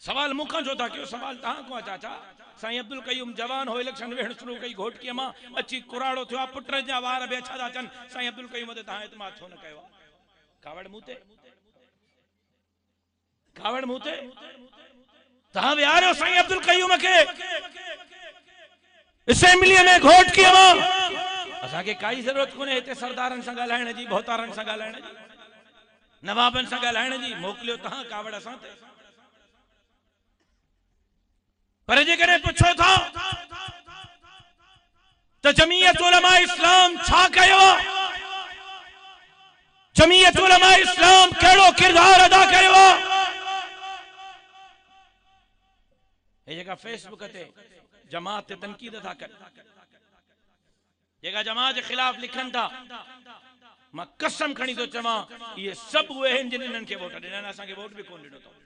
सवाल मुखा जो था क्यों सवाल तहां को चाचा साईं अब्दुल कयूम जवान हो इलेक्शन वेहण शुरू कई घोटकीअ मां अची कुराड़ो थियो पुट जा वार बि छा था चन साईं अब्दुल कयूम ते तहां इतमाद छो न कयो कावड़ मूते कावड़ मूते तहां विहारियो साईं अब्दुल कयूम के असेंबली में घोटकीअ मां असांखे काई जरूरत कोन्हे हिते सरदारनि सां ॻाल्हाइण जी भोतारनि सां ॻाल्हाइण जी नवाबनि सां ॻाल्हाइण जी मोकिलियो तहां कावड़ असां ते पर जेकॾहिं पुछो था तो जमीयत उलमा इस्लाम छा कयो जमीयत उलमा इस्लाम कहिड़ो किरदार अदा कयो ये जेका फेसबुक ते जमात ते तनकीद था कनि जेका जमात के खिलाफ लिखन था मां कसम खणी तो चवां ये सब उहे आहिनि जिन इन्हनि खे वोट ॾिना असांखे वोट बि कोन ॾिनो अथऊं